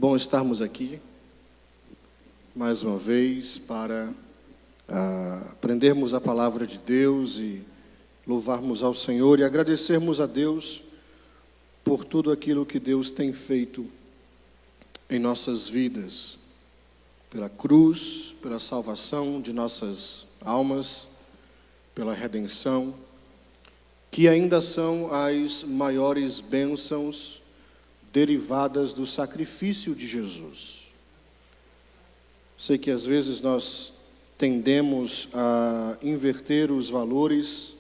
bom estarmos aqui, mais uma vez, para aprendermos a palavra de Deus e louvarmos ao Senhor e agradecermos a Deus por tudo aquilo que Deus tem feito em nossas vidas, pela cruz, pela salvação de nossas almas, pela redenção, que ainda são as maiores bênçãos derivadas do sacrifício de Jesus. Sei que às vezes nós tendemos a inverter os valores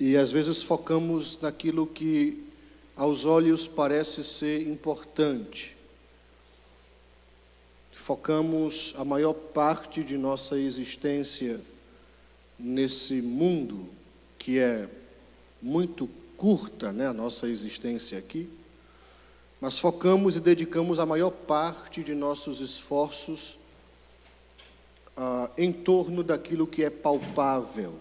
e às vezes focamos naquilo que aos olhos parece ser importante. Focamos a maior parte de nossa existência nesse mundo que é muito curta, né, a nossa existência aqui, mas focamos e dedicamos a maior parte de nossos esforços em torno daquilo que é palpável,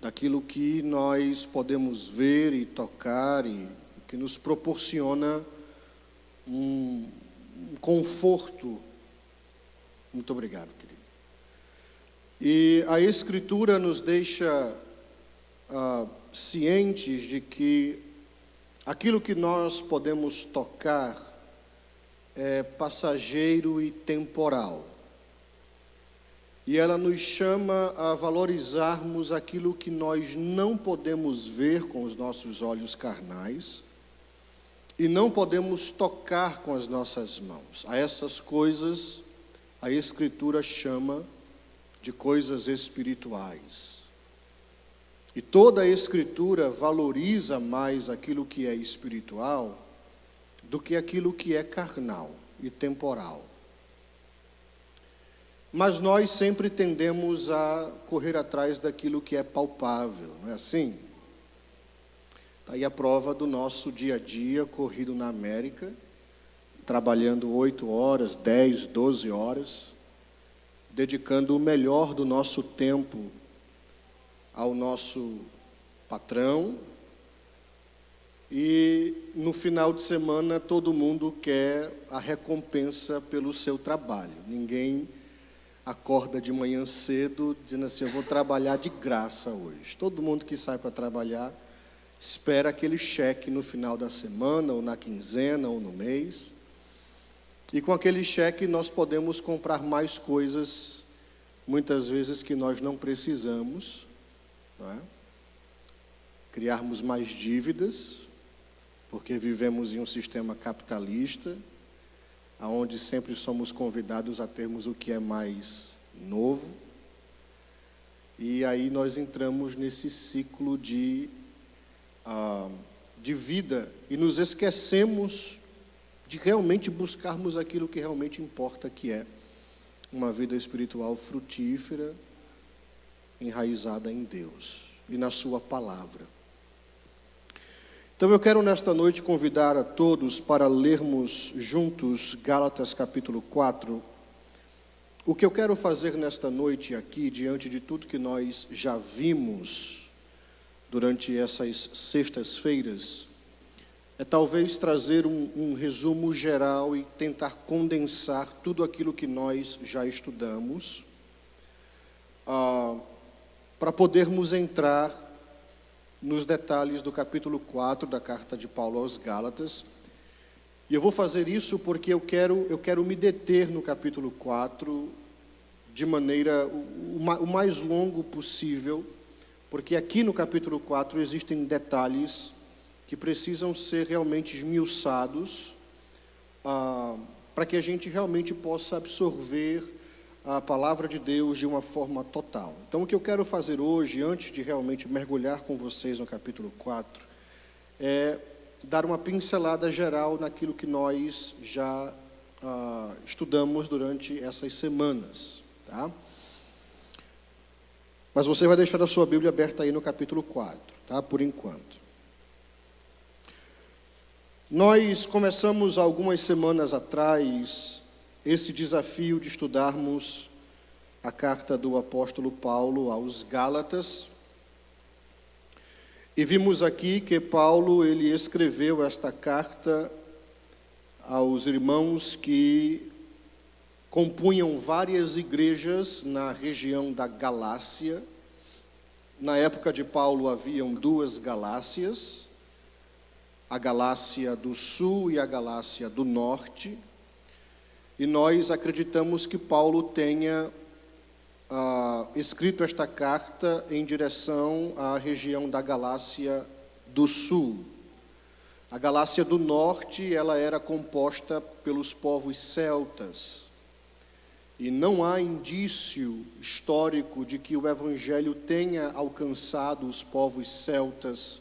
daquilo que nós podemos ver e tocar e que nos proporciona um conforto. Muito obrigado, querido. E a Escritura nos deixa cientes de que aquilo que nós podemos tocar é passageiro e temporal. E ela nos chama a valorizarmos aquilo que nós não podemos ver com os nossos olhos carnais e não podemos tocar com as nossas mãos. A essas coisas a Escritura chama de coisas espirituais. E toda a Escritura valoriza mais aquilo que é espiritual do que aquilo que é carnal e temporal. Mas nós sempre tendemos a correr atrás daquilo que é palpável, não é assim? Está aí a prova do nosso dia a dia corrido na América, trabalhando 8 horas, 10, 12 horas, dedicando o melhor do nosso tempo ao nosso patrão, e no final de semana todo mundo quer a recompensa pelo seu trabalho. Ninguém acorda de manhã cedo dizendo assim, eu vou trabalhar de graça hoje. Todo mundo que sai para trabalhar espera aquele cheque no final da semana, ou na quinzena, ou no mês. E com aquele cheque nós podemos comprar mais coisas, muitas vezes que nós não precisamos, não é? Criarmos mais dívidas, porque vivemos em um sistema capitalista, onde sempre somos convidados a termos o que é mais novo, e aí nós entramos nesse ciclo de vida e nos esquecemos de realmente buscarmos aquilo que realmente importa, que é uma vida espiritual frutífera, enraizada em Deus e na sua palavra. Então eu quero nesta noite convidar a todos para lermos juntos Gálatas capítulo 4. O que eu quero fazer nesta noite aqui, diante de tudo que nós já vimos durante essas sextas-feiras, é talvez trazer um resumo geral e tentar condensar tudo aquilo que nós já estudamos, para podermos entrar nos detalhes do capítulo 4 da carta de Paulo aos Gálatas. E eu vou fazer isso porque eu quero me deter no capítulo 4 de maneira o mais longo possível, porque aqui no capítulo 4 existem detalhes que precisam ser realmente esmiuçados, para que a gente realmente possa absorver a palavra de Deus de uma forma total. Então o que eu quero fazer hoje, antes de realmente mergulhar com vocês no capítulo 4, é dar uma pincelada geral naquilo que nós já estudamos durante essas semanas, tá? Mas você vai deixar a sua Bíblia aberta aí no capítulo 4, tá? Por enquanto. Nós começamos algumas semanas atrás esse desafio de estudarmos a carta do apóstolo Paulo aos Gálatas. E vimos aqui que Paulo, ele escreveu esta carta aos irmãos que compunham várias igrejas na região da Galácia. Na época de Paulo haviam duas Galácias, a Galácia do Sul e a Galácia do Norte. E nós acreditamos que Paulo tenha escrito esta carta em direção à região da Galácia do Sul. A Galácia do Norte, ela era composta pelos povos celtas. E não há indício histórico de que o Evangelho tenha alcançado os povos celtas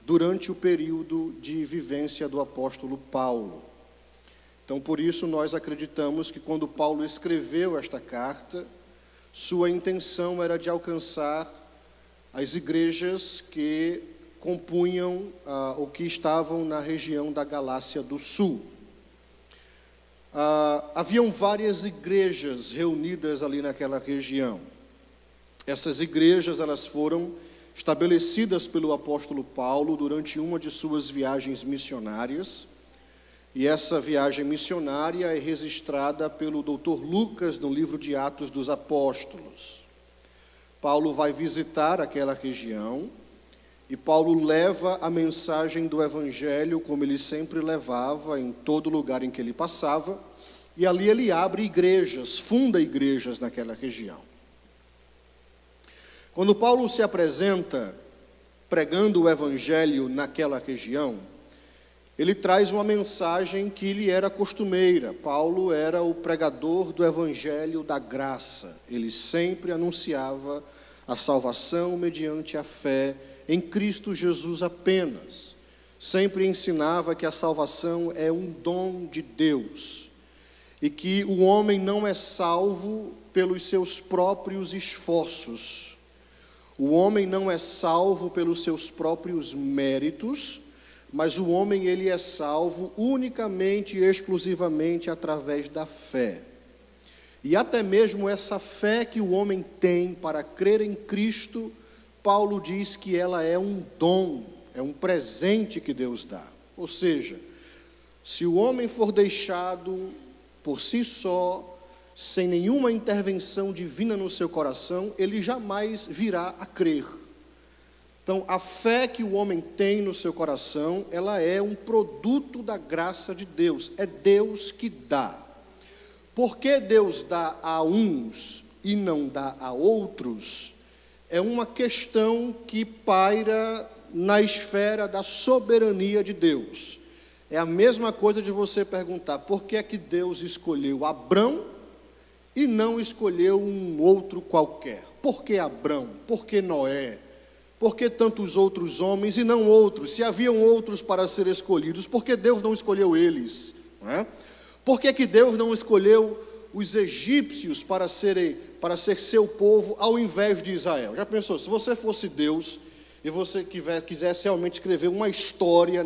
durante o período de vivência do apóstolo Paulo. Então, por isso, nós acreditamos que quando Paulo escreveu esta carta, sua intenção era de alcançar as igrejas que compunham ou que estavam na região da Galácia do Sul. Haviam várias igrejas reunidas ali naquela região. Essas igrejas, elas foram estabelecidas pelo apóstolo Paulo durante uma de suas viagens missionárias. E essa viagem missionária é registrada pelo Dr. Lucas no livro de Atos dos Apóstolos. Paulo vai visitar aquela região e Paulo leva a mensagem do Evangelho, como ele sempre levava em todo lugar em que ele passava, e ali ele abre igrejas, funda igrejas naquela região. Quando Paulo se apresenta pregando o Evangelho naquela região, ele traz uma mensagem que lhe era costumeira. Paulo era o pregador do Evangelho da graça. Ele sempre anunciava a salvação mediante a fé em Cristo Jesus apenas. Sempre ensinava que a salvação é um dom de Deus e que o homem não é salvo pelos seus próprios esforços. O homem não é salvo pelos seus próprios méritos, mas o homem, ele é salvo unicamente e exclusivamente através da fé. E até mesmo essa fé que o homem tem para crer em Cristo, Paulo diz que ela é um dom, é um presente que Deus dá. Ou seja, se o homem for deixado por si só, sem nenhuma intervenção divina no seu coração, ele jamais virá a crer. Então, a fé que o homem tem no seu coração, ela é um produto da graça de Deus. É Deus que dá. Por que Deus dá a uns e não dá a outros? É uma questão que paira na esfera da soberania de Deus. É a mesma coisa de você perguntar, por que é que Deus escolheu Abrão e não escolheu um outro qualquer? Por que Abrão? Por que Noé? Por que tantos outros homens e não outros? Se haviam outros para ser escolhidos, por que Deus não escolheu eles? Não é? Por que que Deus não escolheu os egípcios para ser seu povo ao invés de Israel? Já pensou, se você fosse Deus e você quisesse realmente escrever uma história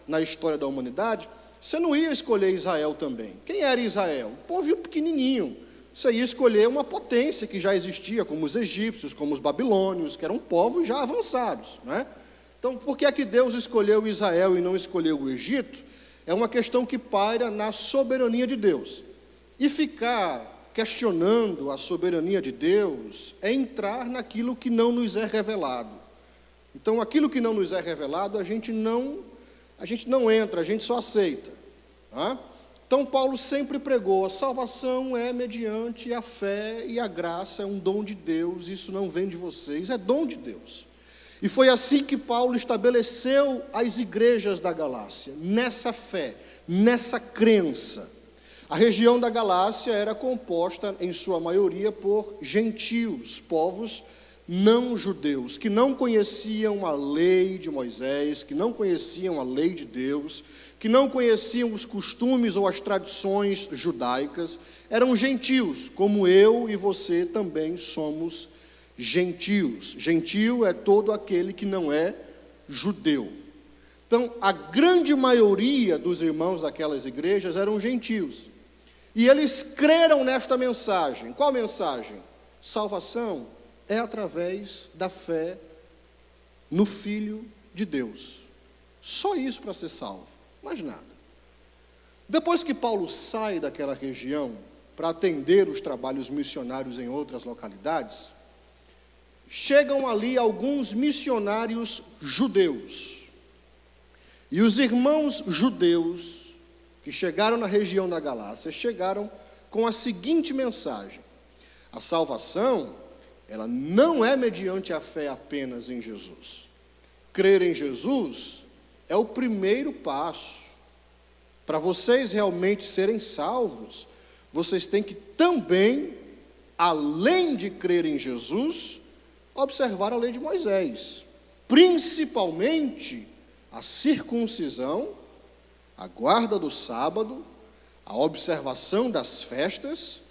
na história da humanidade, você não ia escolher Israel também. Quem era Israel? Um povo pequenininho. Você ia escolher uma potência que já existia, como os egípcios, como os babilônios, que eram povos já avançados, né? Então, por que é que Deus escolheu Israel e não escolheu o Egito? É uma questão que paira na soberania de Deus. E ficar questionando a soberania de Deus é entrar naquilo que não nos é revelado. Então, aquilo que não nos é revelado, a gente não entra, a gente só aceita, tá? Então, Paulo sempre pregou, a salvação é mediante a fé e a graça, é um dom de Deus, isso não vem de vocês, é dom de Deus. E foi assim que Paulo estabeleceu as igrejas da Galácia, nessa fé, nessa crença. A região da Galácia era composta, em sua maioria, por gentios, povos não judeus, que não conheciam a lei de Moisés, que não conheciam a lei de Deus, que não conheciam os costumes ou as tradições judaicas, eram gentios, como eu e você também somos gentios. Gentio é todo aquele que não é judeu. Então, a grande maioria dos irmãos daquelas igrejas eram gentios. E eles creram nesta mensagem. Qual mensagem? Salvação é através da fé no Filho de Deus. Só isso para ser salvo, mais nada. Depois que Paulo sai daquela região para atender os trabalhos missionários em outras localidades, chegam ali alguns missionários judeus. E os irmãos judeus que chegaram na região da Galácia chegaram com a seguinte mensagem: a salvação, ela não é mediante a fé apenas em Jesus. Crer em Jesus é o primeiro passo. Para vocês realmente serem salvos, vocês têm que também, além de crer em Jesus, observar a lei de Moisés, principalmente a circuncisão, a guarda do sábado, a observação das festas.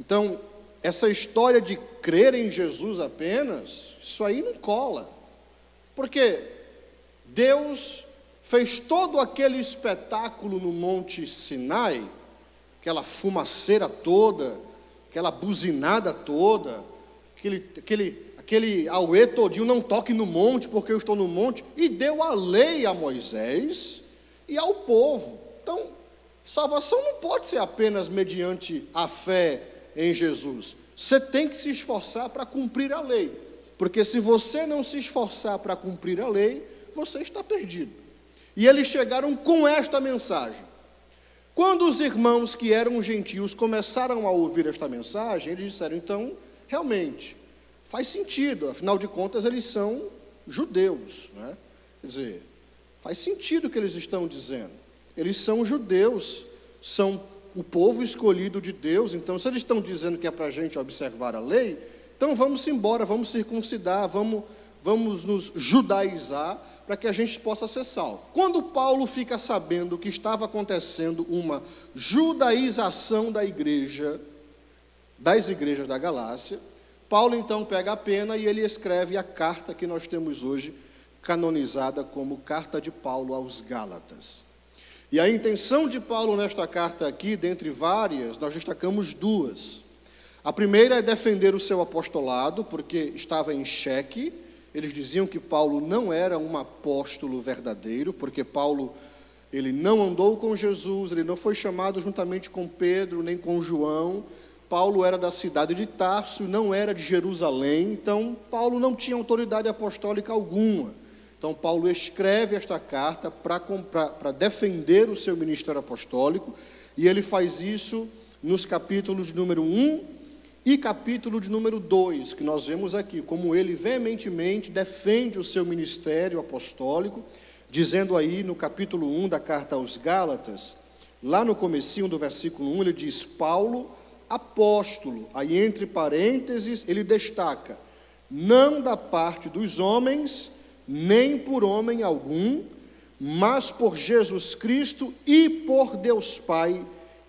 Então, essa história de crer em Jesus apenas, isso aí não cola, porque Deus fez todo aquele espetáculo no Monte Sinai, aquela fumaceira toda, aquela buzinada toda, aquele auê todinho, não toque no monte, porque eu estou no monte, e deu a lei a Moisés e ao povo. Então, salvação não pode ser apenas mediante a fé em Jesus. Você tem que se esforçar para cumprir a lei, porque se você não se esforçar para cumprir a lei, você está perdido. E eles chegaram com esta mensagem. Quando os irmãos que eram gentios começaram a ouvir esta mensagem, eles disseram: então, realmente, faz sentido, afinal de contas eles são judeus, né? Quer dizer, faz sentido o que eles estão dizendo. Eles são judeus, são o povo escolhido de Deus. Então, se eles estão dizendo que é para a gente observar a lei, então vamos embora, vamos circuncidar, vamos nos judaizar, para que a gente possa ser salvo. Quando Paulo fica sabendo que estava acontecendo uma judaização das igrejas da Galácia, Paulo então pega a pena e ele escreve a carta que nós temos hoje, canonizada como Carta de Paulo aos Gálatas. E a intenção de Paulo nesta carta aqui, dentre várias, nós destacamos duas. A primeira é defender o seu apostolado, porque estava em xeque. Eles diziam que Paulo não era um apóstolo verdadeiro, porque Paulo, ele não andou com Jesus, ele não foi chamado juntamente com Pedro, nem com João. Paulo era da cidade de Tarso, não era de Jerusalém, então Paulo não tinha autoridade apostólica alguma. Então Paulo escreve esta carta para defender o seu ministério apostólico, e ele faz isso nos capítulos de número 1 e capítulo de número 2, que nós vemos aqui, como ele veementemente defende o seu ministério apostólico, dizendo aí no capítulo 1 da carta aos Gálatas, lá no comecinho do versículo 1, ele diz: Paulo, apóstolo, aí entre parênteses ele destaca: não da parte dos homens, nem por homem algum, mas por Jesus Cristo e por Deus Pai,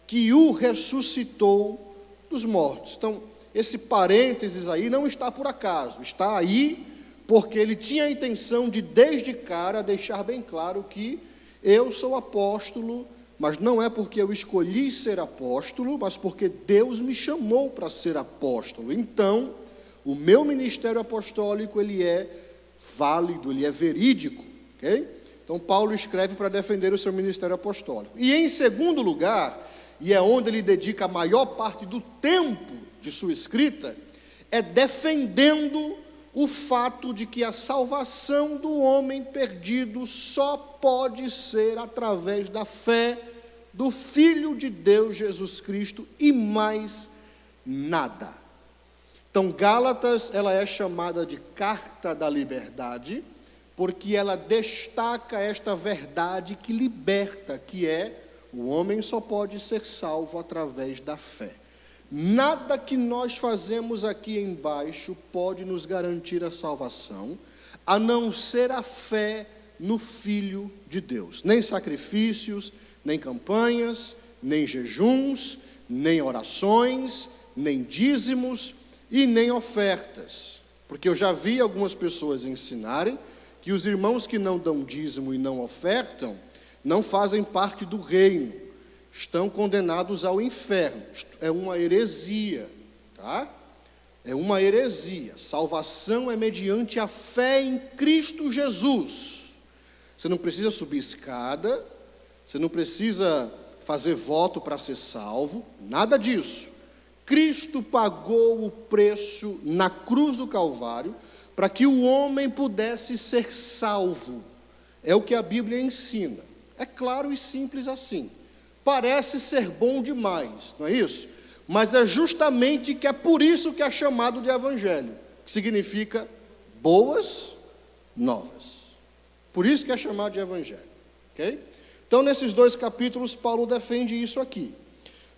que o ressuscitou dos mortos. Então, esse parênteses aí não está por acaso, está aí porque ele tinha a intenção de, desde cara, deixar bem claro que eu sou apóstolo, mas não é porque eu escolhi ser apóstolo, mas porque Deus me chamou para ser apóstolo. Então, o meu ministério apostólico, ele é válido, ele é verídico, ok? Então, Paulo escreve para defender o seu ministério apostólico. E em segundo lugar, e é onde ele dedica a maior parte do tempo de sua escrita, é defendendo o fato de que a salvação do homem perdido só pode ser através da fé do Filho de Deus, Jesus Cristo, e mais nada. Então, Gálatas, ela é chamada de Carta da Liberdade, porque ela destaca esta verdade que liberta, que é: o homem só pode ser salvo através da fé. Nada que nós fazemos aqui embaixo pode nos garantir a salvação, a não ser a fé no Filho de Deus. Nem sacrifícios, nem campanhas, nem jejuns, nem orações, nem dízimos e nem ofertas. Porque eu já vi algumas pessoas ensinarem que os irmãos que não dão dízimo e não ofertam não fazem parte do reino, estão condenados ao inferno. É uma heresia, tá? É uma heresia. Salvação é mediante a fé em Cristo Jesus. Você não precisa subir escada, você não precisa fazer voto para ser salvo, nada disso. Cristo pagou o preço na cruz do Calvário para que o homem pudesse ser salvo. É o que a Bíblia ensina. É claro e simples assim. Parece ser bom demais, não é isso? Mas é justamente que é por isso que é chamado de evangelho, que significa boas novas. Por isso que é chamado de evangelho, ok? Então, nesses 2 capítulos, Paulo defende isso aqui.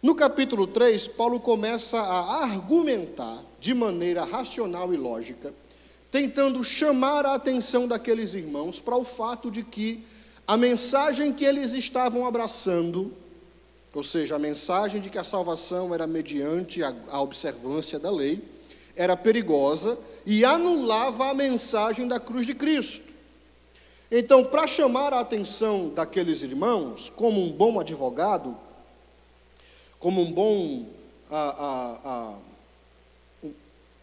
No capítulo 3, Paulo começa a argumentar de maneira racional e lógica, tentando chamar a atenção daqueles irmãos para o fato de que a mensagem que eles estavam abraçando, ou seja, a mensagem de que a salvação era mediante a observância da lei, era perigosa e anulava a mensagem da cruz de Cristo. Então, para chamar a atenção daqueles irmãos, como um bom advogado, como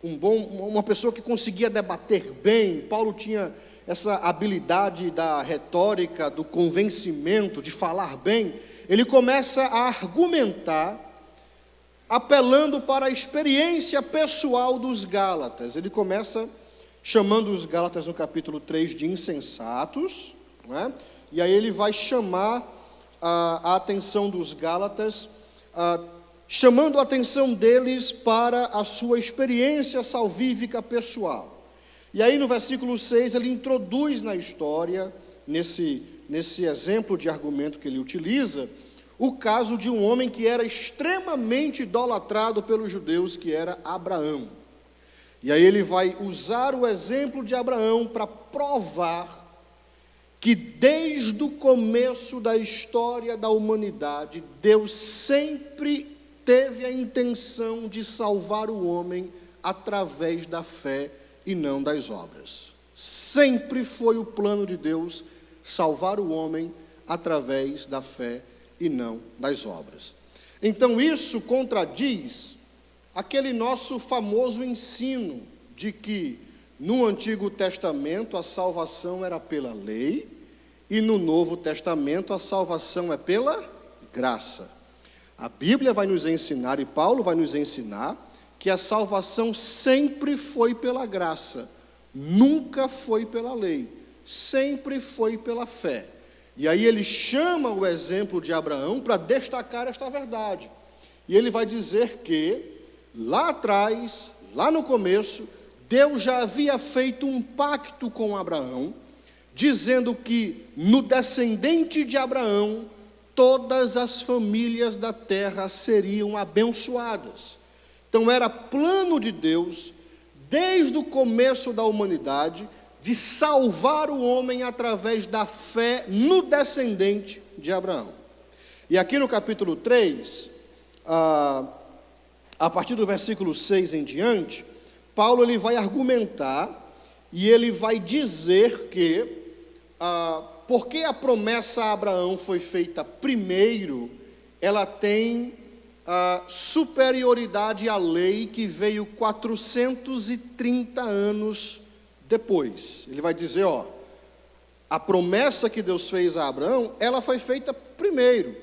uma pessoa que conseguia debater bem, Paulo tinha essa habilidade da retórica, do convencimento, de falar bem. Ele começa a argumentar, apelando para a experiência pessoal dos Gálatas. Ele começa chamando os Gálatas no capítulo 3 de insensatos, não é? E aí ele vai chamar a atenção dos Gálatas, chamando a atenção deles para a sua experiência salvífica pessoal. E aí no versículo 6 ele introduz na história, nesse exemplo de argumento que ele utiliza, o caso de um homem que era extremamente idolatrado pelos judeus, que era Abraão. E aí ele vai usar o exemplo de Abraão para provar que desde o começo da história da humanidade, Deus sempre teve a intenção de salvar o homem através da fé e não das obras. Sempre foi o plano de Deus salvar o homem através da fé e não das obras. Então isso contradiz aquele nosso famoso ensino de que no Antigo Testamento a salvação era pela lei e no Novo Testamento a salvação é pela graça. A Bíblia vai nos ensinar, e Paulo vai nos ensinar, que a salvação sempre foi pela graça, nunca foi pela lei, sempre foi pela fé. E aí ele chama o exemplo de Abraão para destacar esta verdade. E ele vai dizer que, lá atrás, lá no começo, Deus já havia feito um pacto com Abraão, dizendo que no descendente de Abraão, todas as famílias da terra seriam abençoadas. Então era plano de Deus, desde o começo da humanidade, de salvar o homem através da fé no descendente de Abraão. E aqui no capítulo 3, a partir do versículo 6 em diante, Paulo ele vai argumentar e ele vai dizer que, porque a promessa a Abraão foi feita primeiro, ela tem superioridade à lei que veio 430 anos depois. Ele vai dizer, a promessa que Deus fez a Abraão, ela foi feita primeiro.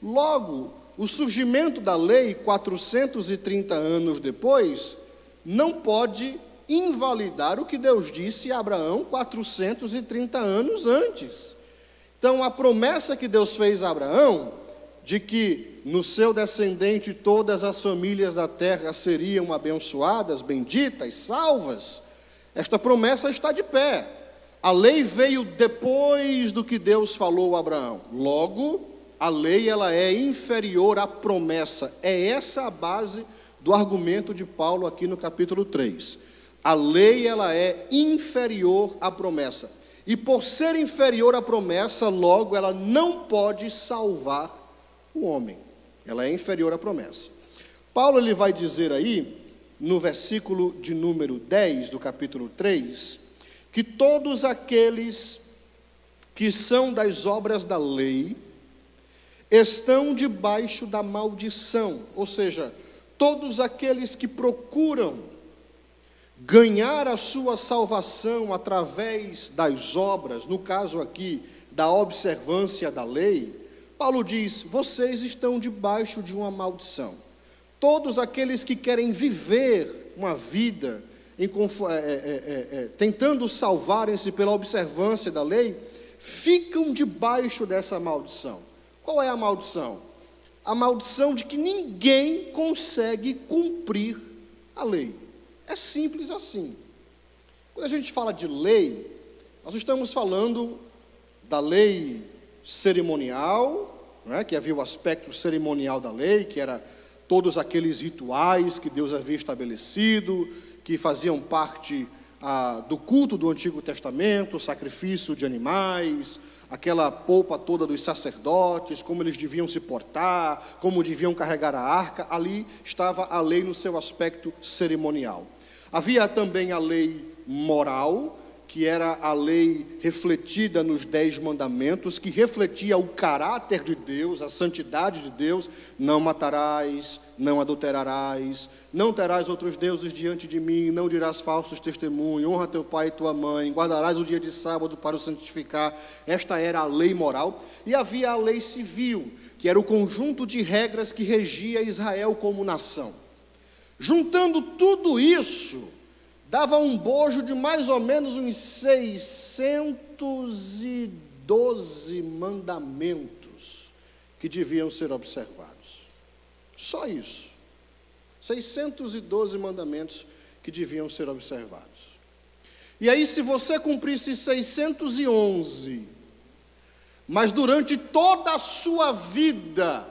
Logo, o surgimento da lei, 430 anos depois, não pode invalidar o que Deus disse a Abraão 430 anos antes. Então, a promessa que Deus fez a Abraão, de que no seu descendente todas as famílias da terra seriam abençoadas, benditas, salvas, esta promessa está de pé. A lei veio depois do que Deus falou a Abraão. Logo, a lei ela é inferior à promessa. É essa a base do argumento de Paulo aqui no capítulo 3. A lei ela é inferior à promessa. E por ser inferior à promessa, logo ela não pode salvar o homem. Ela é inferior à promessa. Paulo ele vai dizer aí, no versículo de número 10 do capítulo 3, que todos aqueles que são das obras da lei estão debaixo da maldição, ou seja, todos aqueles que procuram ganhar a sua salvação através das obras, no caso aqui, da observância da lei, Paulo diz: vocês estão debaixo de uma maldição. Todos aqueles que querem viver uma vida tentando salvarem-se pela observância da lei, ficam debaixo dessa maldição. Qual é a maldição? A maldição de que ninguém consegue cumprir a lei. É simples assim. Quando a gente fala de lei, nós estamos falando da lei cerimonial, né, que havia o aspecto cerimonial da lei, que era todos aqueles rituais que Deus havia estabelecido, que faziam parte do culto do Antigo Testamento, o sacrifício de animais, aquela polpa toda dos sacerdotes, como eles deviam se portar, como deviam carregar a arca. Ali estava a lei no seu aspecto cerimonial. Havia também a lei moral, que era a lei refletida nos 10 mandamentos, que refletia o caráter de Deus, a santidade de Deus. Não matarás, não adulterarás, não terás outros deuses diante de mim, não dirás falsos testemunhos, honra teu pai e tua mãe, guardarás o dia de sábado para o santificar. Esta era a lei moral. E havia a lei civil, que era o conjunto de regras que regia Israel como nação. Juntando tudo isso, dava um bojo de mais ou menos uns 612 mandamentos que deviam ser observados. Só isso. 612 mandamentos que deviam ser observados. E aí, se você cumprisse 611, mas durante toda a sua vida,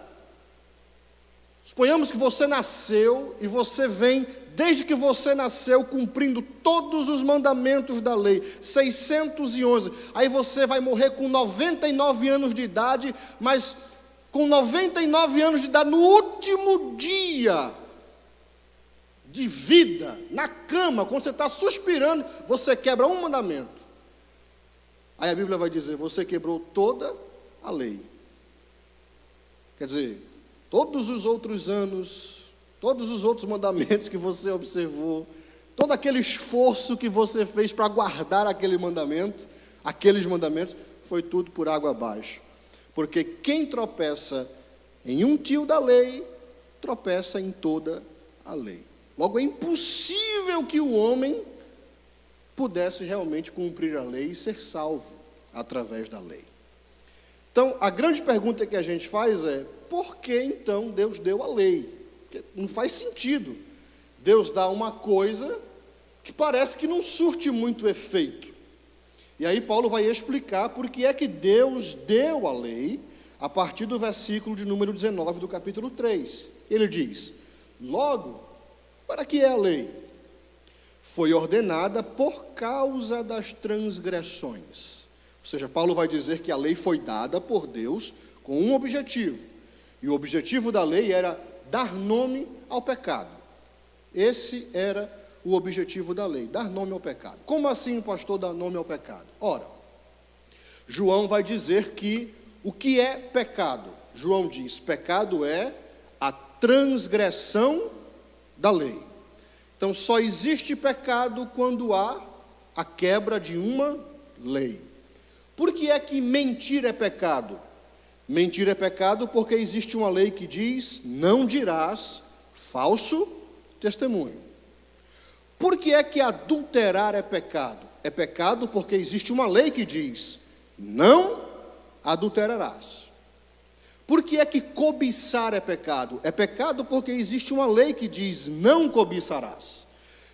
suponhamos que você nasceu e você vem, desde que você nasceu, cumprindo todos os mandamentos da lei, 611, aí você vai morrer com 99 anos de idade, mas com 99 anos de idade, no último dia de vida, na cama, quando você está suspirando, você quebra um mandamento. Aí a Bíblia vai dizer: você quebrou toda a lei. Quer dizer, todos os outros anos, todos os outros mandamentos que você observou, todo aquele esforço que você fez para guardar aquele mandamento, aqueles mandamentos, foi tudo por água abaixo. Porque quem tropeça em um tio da lei, tropeça em toda a lei. Logo, é impossível que o homem pudesse realmente cumprir a lei e ser salvo através da lei. Então, a grande pergunta que a gente faz é: por que então Deus deu a lei? Porque não faz sentido Deus dar uma coisa que parece que não surte muito efeito. E aí Paulo vai explicar por que é que Deus deu a lei, a partir do versículo de número 19 do capítulo 3. Ele diz: logo, para que é a lei? Foi ordenada por causa das transgressões. Ou seja, Paulo vai dizer que a lei foi dada por Deus com um objetivo. E o objetivo da lei era dar nome ao pecado. Esse era o objetivo da lei, dar nome ao pecado. Como assim, pastor, dar nome ao pecado? Ora, João vai dizer que o que é pecado? João diz: pecado é a transgressão da lei. Então, só existe pecado quando há a quebra de uma lei. Por que é que mentir é pecado? Mentir é pecado porque existe uma lei que diz: não dirás falso testemunho. Por que é que adulterar é pecado? É pecado porque existe uma lei que diz: não adulterarás. Por que é que cobiçar é pecado? É pecado porque existe uma lei que diz: não cobiçarás.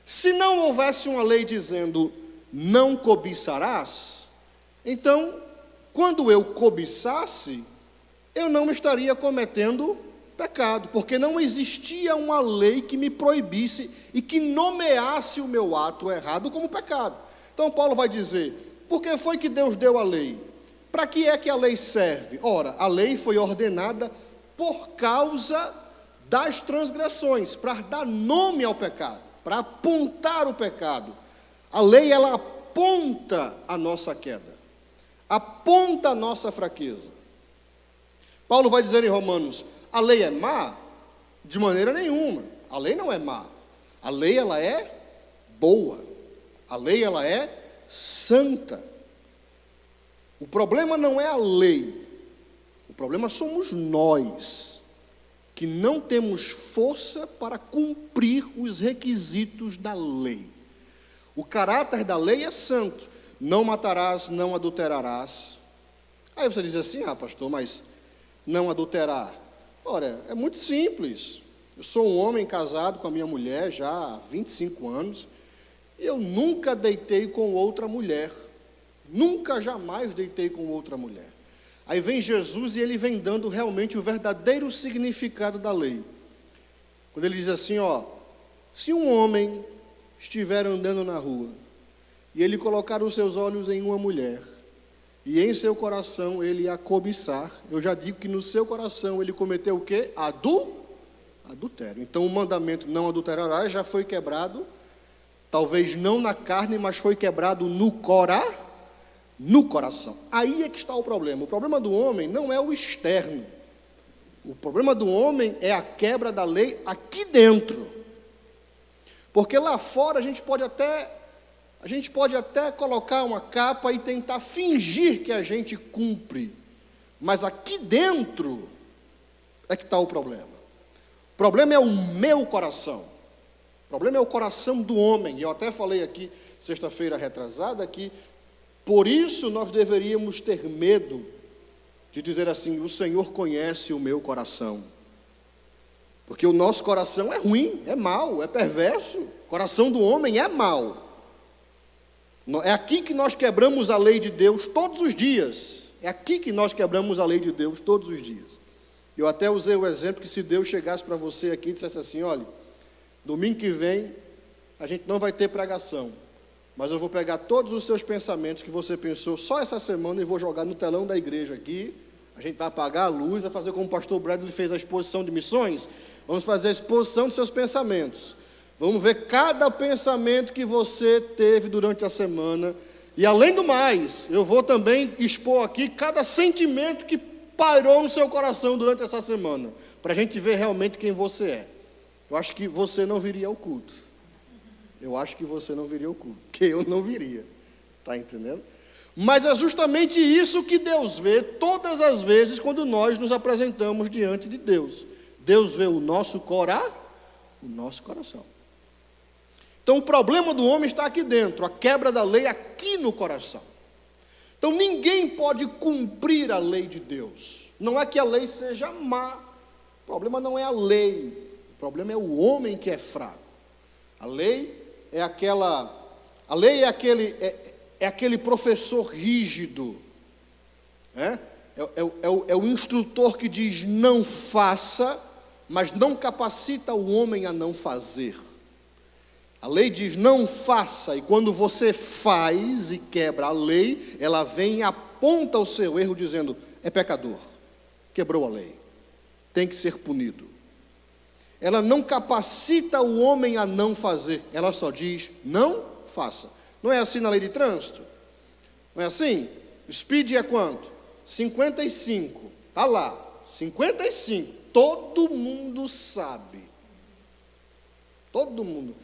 Se não houvesse uma lei dizendo não cobiçarás, então, quando eu cobiçasse, eu não estaria cometendo pecado, porque não existia uma lei que me proibisse e que nomeasse o meu ato errado como pecado. Então Paulo vai dizer: por que foi que Deus deu a lei? Para que é que a lei serve? Ora, a lei foi ordenada por causa das transgressões, para dar nome ao pecado, para apontar o pecado. A lei, ela aponta a nossa queda, aponta a nossa fraqueza. Paulo vai dizer em Romanos: a lei é má? De maneira nenhuma. A lei não é má. A lei, ela é boa. A lei, ela é santa. O problema não é a lei. O problema somos nós, que não temos força para cumprir os requisitos da lei. O caráter da lei é santo. Não matarás, não adulterarás. Aí você diz assim, pastor, mas não adulterar. Ora, é muito simples. Eu sou um homem casado com a minha mulher já há 25 anos, e eu nunca deitei com outra mulher. Nunca, jamais deitei com outra mulher. Aí vem Jesus e ele vem dando realmente o verdadeiro significado da lei. Quando ele diz assim, se um homem estiver andando na rua, e ele colocar os seus olhos em uma mulher, e em seu coração ele a cobiçar, eu já digo que no seu coração ele cometeu o quê? Adultério. Então o mandamento não adulterarás já foi quebrado, talvez não na carne, mas foi quebrado no coração. Aí é que está o problema. O problema do homem não é o externo. O problema do homem é a quebra da lei aqui dentro. Porque lá fora a gente pode até colocar uma capa e tentar fingir que a gente cumpre. Mas aqui dentro é que está o problema. O problema é o meu coração. O problema é o coração do homem. E eu até falei aqui, sexta-feira retrasada, que por isso nós deveríamos ter medo de dizer assim, o Senhor conhece o meu coração. Porque o nosso coração é ruim, é mau, é perverso. O coração do homem é mau. É aqui que nós quebramos a lei de Deus todos os dias. É aqui que nós quebramos a lei de Deus todos os dias. Eu até usei o exemplo que se Deus chegasse para você aqui e dissesse assim, olha, domingo que vem a gente não vai ter pregação, mas eu vou pegar todos os seus pensamentos que você pensou só essa semana e vou jogar no telão da igreja aqui, a gente vai apagar a luz, vai fazer como o pastor Bradley fez a exposição de missões, vamos fazer a exposição dos seus pensamentos, vamos ver cada pensamento que você teve durante a semana, e além do mais, eu vou também expor aqui cada sentimento que pairou no seu coração durante essa semana, para a gente ver realmente quem você é. Eu acho que você não viria ao culto. Eu acho que você não viria ao culto, que eu não viria. Está entendendo? Mas é justamente isso que Deus vê todas as vezes quando nós nos apresentamos diante de Deus. Deus vê o nosso coração. Então o problema do homem está aqui dentro, a quebra da lei aqui no coração. Então ninguém pode cumprir a lei de Deus. Não é que a lei seja má. O problema não é a lei. O problema é o homem que é fraco. A lei é aquele professor rígido, né? É o instrutor que diz não faça, mas não capacita o homem a não fazer. A lei diz não faça, e quando você faz e quebra a lei, ela vem e aponta o seu erro dizendo, é pecador, quebrou a lei, tem que ser punido. Ela não capacita o homem a não fazer, ela só diz, não faça. Não é assim na lei de trânsito? Não é assim? O speed é quanto? 55, está lá, 55, todo mundo sabe. Todo mundo.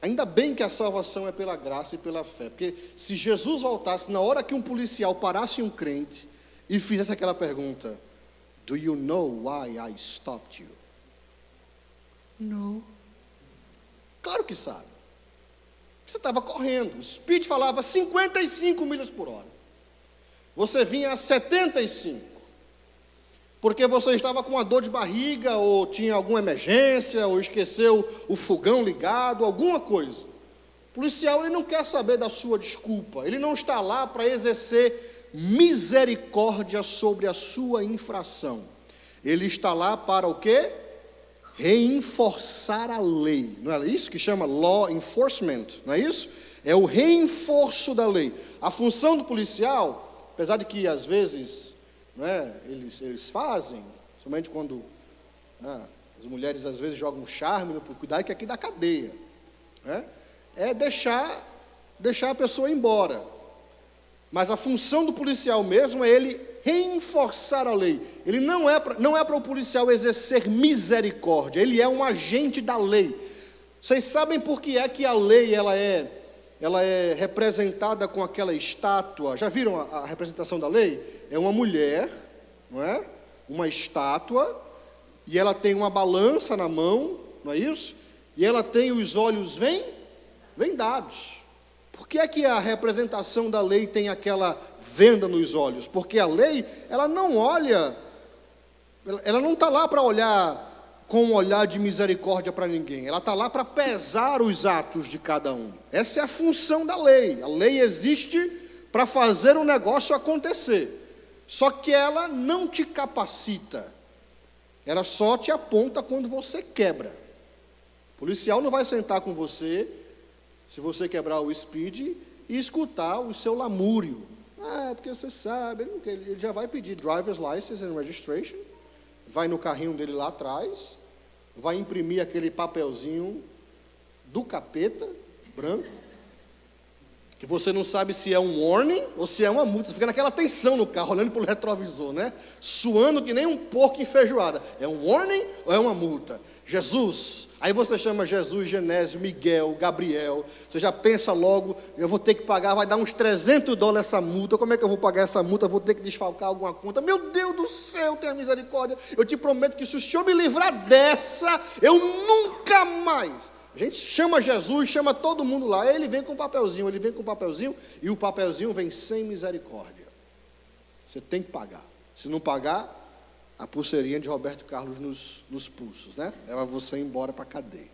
Ainda bem que a salvação é pela graça e pela fé, porque se Jesus voltasse, na hora que um policial parasse um crente e fizesse aquela pergunta, do you know why I stopped you? No. Claro que sabe. Você estava correndo, o speed falava 55 milhas por hora. Você vinha a 75. Porque você estava com uma dor de barriga, ou tinha alguma emergência, ou esqueceu o fogão ligado, alguma coisa. O policial ele não quer saber da sua desculpa, ele não está lá para exercer misericórdia sobre a sua infração. Ele está lá para o quê? Reenforçar a lei. Não é isso que chama law enforcement, não é isso? É o reforço da lei. A função do policial, apesar de que às vezes... eles fazem, somente quando as mulheres às vezes jogam charme, cuidado que aqui dá cadeia, é deixar a pessoa ir embora, mas a função do policial mesmo é ele reforçar a lei. Ele não é para o policial exercer misericórdia, ele é um agente da lei. Vocês sabem por que é que a lei ela é representada com aquela estátua? Já viram a representação da lei? É uma mulher, não é? Uma estátua, e ela tem uma balança na mão, não é isso? E ela tem os olhos vendados. Por que é que a representação da lei tem aquela venda nos olhos? Porque a lei, ela não olha, ela não está lá para olhar com um olhar de misericórdia para ninguém. Ela está lá para pesar os atos de cada um. Essa é a função da lei. A lei existe para fazer o negócio acontecer. Só que ela não te capacita. Ela só te aponta quando você quebra. O policial não vai sentar com você, se você quebrar o speed, e escutar o seu lamúrio. Porque você sabe, ele já vai pedir driver's license and registration, vai no carrinho dele lá atrás, vai imprimir aquele papelzinho do capeta, branco, que você não sabe se é um warning ou se é uma multa. Você fica naquela tensão no carro, olhando pelo retrovisor, né? Suando que nem um porco enfeijoada. É um warning ou é uma multa? Jesus. Aí você chama Jesus, Genésio, Miguel, Gabriel. Você já pensa logo, eu vou ter que pagar, vai dar uns $300 essa multa. Como é que eu vou pagar essa multa? Vou ter que desfalcar alguma conta. Meu Deus do céu, tenha misericórdia. Eu te prometo que se o Senhor me livrar dessa, eu nunca mais... A gente chama Jesus, chama todo mundo lá, ele vem com o papelzinho, e o papelzinho vem sem misericórdia. Você tem que pagar. Se não pagar, a pulseirinha de Roberto Carlos nos pulsos, né? Leva você embora para a cadeia.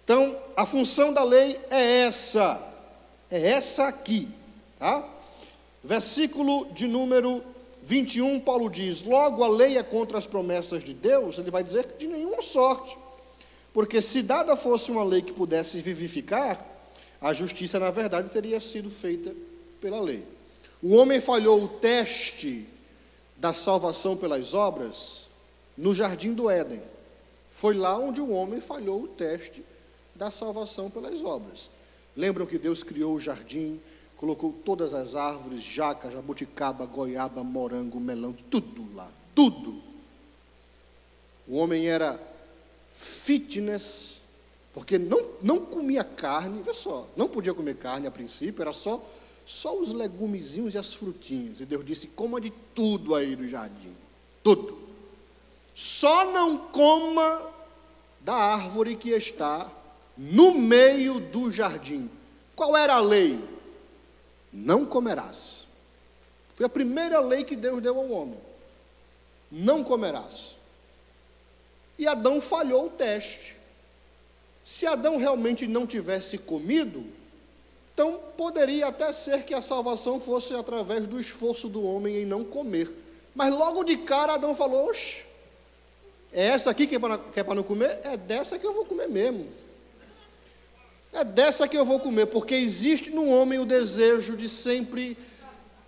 Então, a função da lei é essa aqui, tá? Versículo de número 21, Paulo diz: logo a lei é contra as promessas de Deus. Ele vai dizer que de nenhuma sorte. Porque se dada fosse uma lei que pudesse vivificar, a justiça, na verdade, teria sido feita pela lei. O homem falhou o teste da salvação pelas obras no jardim do Éden. Foi lá onde o homem falhou o teste da salvação pelas obras. Lembram que Deus criou o jardim, colocou todas as árvores, jaca, jabuticaba, goiaba, morango, melão, tudo lá, tudo. O homem era fitness, porque não comia carne, vê só, não podia comer carne a princípio, era só os legumezinhos e as frutinhas. E Deus disse: coma de tudo aí no jardim, tudo. Só não coma da árvore que está no meio do jardim. Qual era a lei? Não comerás. Foi a primeira lei que Deus deu ao homem. Não comerás. E Adão falhou o teste. Se Adão realmente não tivesse comido, então poderia até ser que a salvação fosse através do esforço do homem em não comer. Mas logo de cara Adão falou: oxe, é essa aqui que é para não comer? É dessa que eu vou comer mesmo. É dessa que eu vou comer, porque existe no homem o desejo de sempre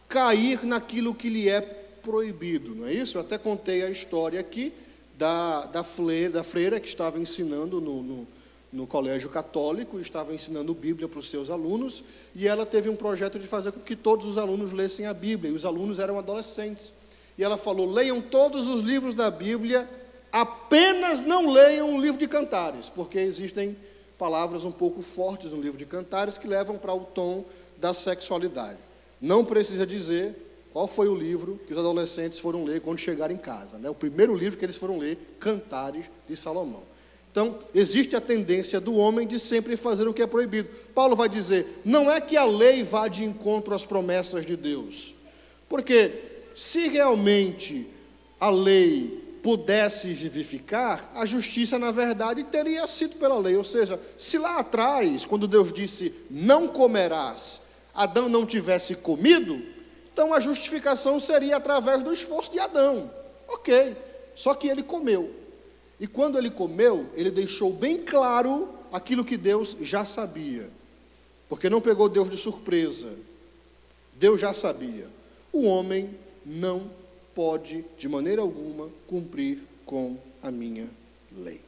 cair naquilo que lhe é proibido, não é isso? Eu até contei a história aqui da freira que estava ensinando no colégio católico, estava ensinando Bíblia para os seus alunos, e ela teve um projeto de fazer com que todos os alunos lessem a Bíblia, e os alunos eram adolescentes. E ela falou: leiam todos os livros da Bíblia, apenas não leiam o livro de Cantares, porque existem palavras um pouco fortes no livro de Cantares que levam para o tom da sexualidade. Não precisa dizer qual foi o livro que os adolescentes foram ler quando chegaram em casa, né? O primeiro livro que eles foram ler, Cantares de Salomão. Então, existe a tendência do homem de sempre fazer o que é proibido. Paulo vai dizer: não é que a lei vá de encontro às promessas de Deus, porque se realmente a lei pudesse vivificar, a justiça, na verdade, teria sido pela lei. Ou seja, se lá atrás, quando Deus disse: não comerás, Adão não tivesse comido, então a justificação seria através do esforço de Adão. Ok, só que ele comeu. E quando ele comeu, ele deixou bem claro aquilo que Deus já sabia. Porque não pegou Deus de surpresa. Deus já sabia. O homem não pode, de maneira alguma, cumprir com a minha lei.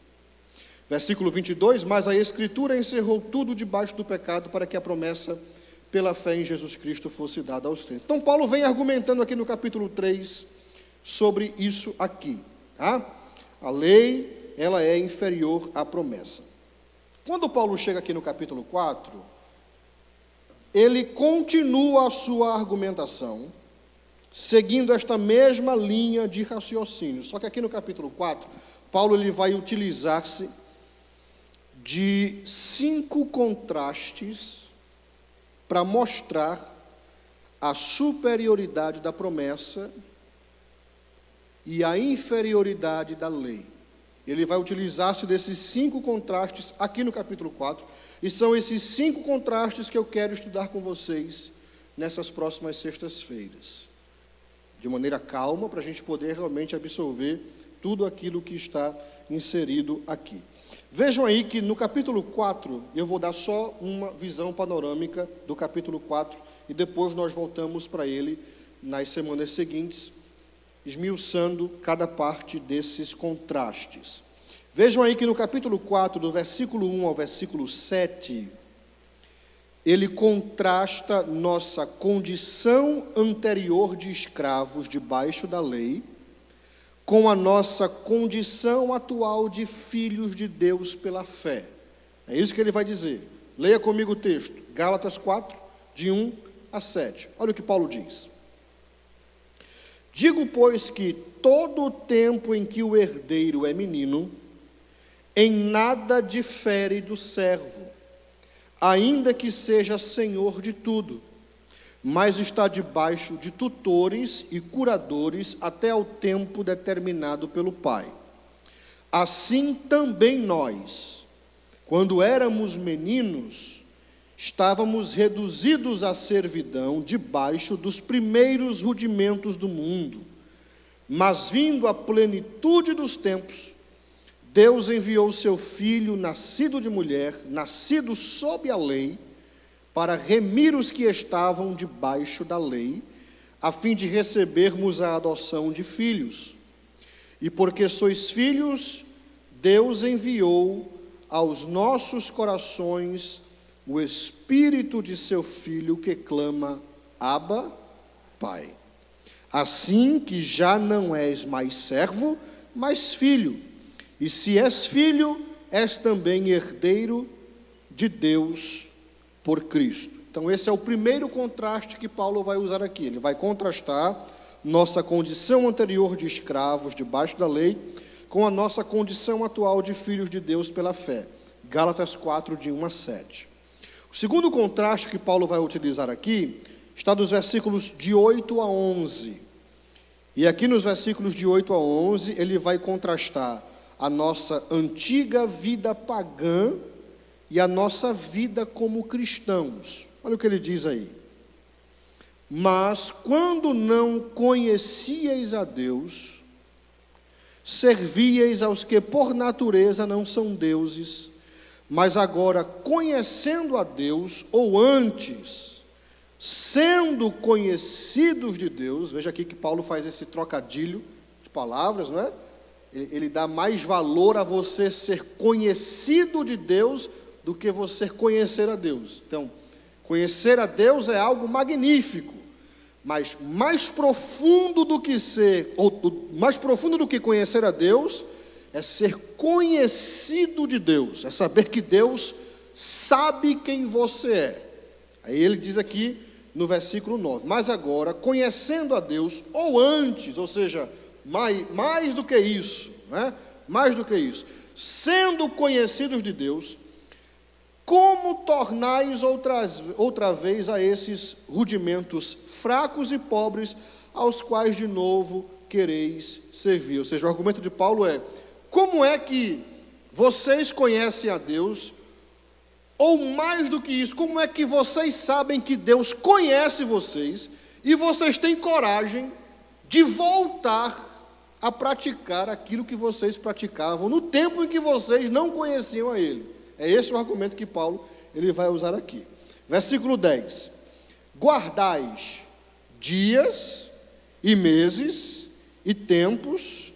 Versículo 22, mas a Escritura encerrou tudo debaixo do pecado para que a promessa pela fé em Jesus Cristo fosse dada aos crentes. Então Paulo vem argumentando aqui no capítulo 3 sobre isso aqui, tá? A lei, ela é inferior à promessa. Quando Paulo chega aqui no capítulo 4, ele continua a sua argumentação, seguindo esta mesma linha de raciocínio. Só que aqui no capítulo 4, Paulo ele vai utilizar-se de 5 contrastes para mostrar a superioridade da promessa e a inferioridade da lei. Ele vai utilizar-se desses 5 contrastes aqui no capítulo 4, e são esses 5 contrastes que eu quero estudar com vocês nessas próximas sextas-feiras, de maneira calma, para a gente poder realmente absorver tudo aquilo que está inserido aqui. Vejam aí que no capítulo 4, eu vou dar só uma visão panorâmica do capítulo 4, e depois nós voltamos para ele nas semanas seguintes, esmiuçando cada parte desses contrastes. Vejam aí que no capítulo 4, do versículo 1 ao versículo 7, ele contrasta nossa condição anterior de escravos debaixo da lei com a nossa condição atual de filhos de Deus pela fé. É isso que ele vai dizer. Leia comigo o texto, Gálatas 4, de 1 a 7. Olha o que Paulo diz. Digo, pois, que todo o tempo em que o herdeiro é menino, em nada difere do servo, ainda que seja senhor de tudo, mas está debaixo de tutores e curadores até ao tempo determinado pelo Pai. Assim também nós, quando éramos meninos, estávamos reduzidos à servidão debaixo dos primeiros rudimentos do mundo. Mas vindo a plenitude dos tempos, Deus enviou seu Filho, nascido de mulher, nascido sob a lei, para remir os que estavam debaixo da lei, a fim de recebermos a adoção de filhos. E porque sois filhos, Deus enviou aos nossos corações o Espírito de seu Filho que clama, Abba, Pai. Assim que já não és mais servo, mas filho. E se és filho, és também herdeiro de Deus por Cristo. Então esse é o primeiro contraste que Paulo vai usar aqui. Ele vai contrastar nossa condição anterior de escravos debaixo da lei com a nossa condição atual de filhos de Deus pela fé. Gálatas 4, de 1 a 7. O segundo contraste que Paulo vai utilizar aqui está dos versículos de 8 a 11. E aqui nos versículos de 8 a 11, ele vai contrastar a nossa antiga vida pagã e a nossa vida como cristãos. Olha o que ele diz aí. Mas quando não conhecíeis a Deus, servíeis aos que por natureza não são deuses, mas agora conhecendo a Deus, ou antes, sendo conhecidos de Deus, veja aqui que Paulo faz esse trocadilho de palavras, não é? Ele dá mais valor a você ser conhecido de Deus do que você conhecer a Deus. Então, conhecer a Deus é algo magnífico, mas mais profundo do que mais profundo do que conhecer a Deus é ser conhecido de Deus, é saber que Deus sabe quem você é. Aí ele diz aqui no versículo 9, mas agora, conhecendo a Deus, ou antes, ou seja, mais do que isso, né? Mais do que isso, sendo conhecidos de Deus, como tornais outra vez a esses rudimentos fracos e pobres, aos quais de novo quereis servir? Ou seja, o argumento de Paulo é, como é que vocês conhecem a Deus, ou mais do que isso, como é que vocês sabem que Deus conhece vocês, e vocês têm coragem de voltar a praticar aquilo que vocês praticavam no tempo em que vocês não conheciam a Ele? É esse o argumento que Paulo ele vai usar aqui. Versículo 10. Guardais dias e meses e tempos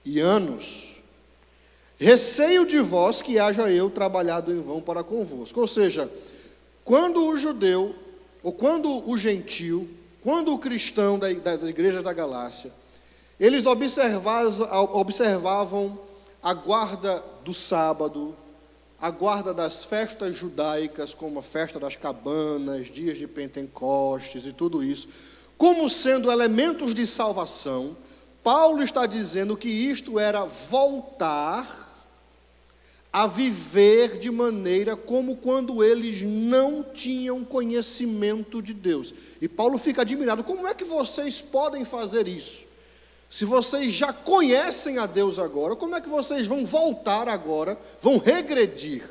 e anos. Receio de vós que haja eu trabalhado em vão para convosco. Ou seja, quando o judeu, ou quando o gentio, quando o cristão das igrejas da Galácia, eles observavam a guarda do sábado, a guarda das festas judaicas, como a festa das cabanas, dias de Pentecostes e tudo isso, como sendo elementos de salvação, Paulo está dizendo que isto era voltar a viver de maneira como quando eles não tinham conhecimento de Deus. E Paulo fica admirado, como é que vocês podem fazer isso? Se vocês já conhecem a Deus agora, como é que vocês vão voltar agora, vão regredir,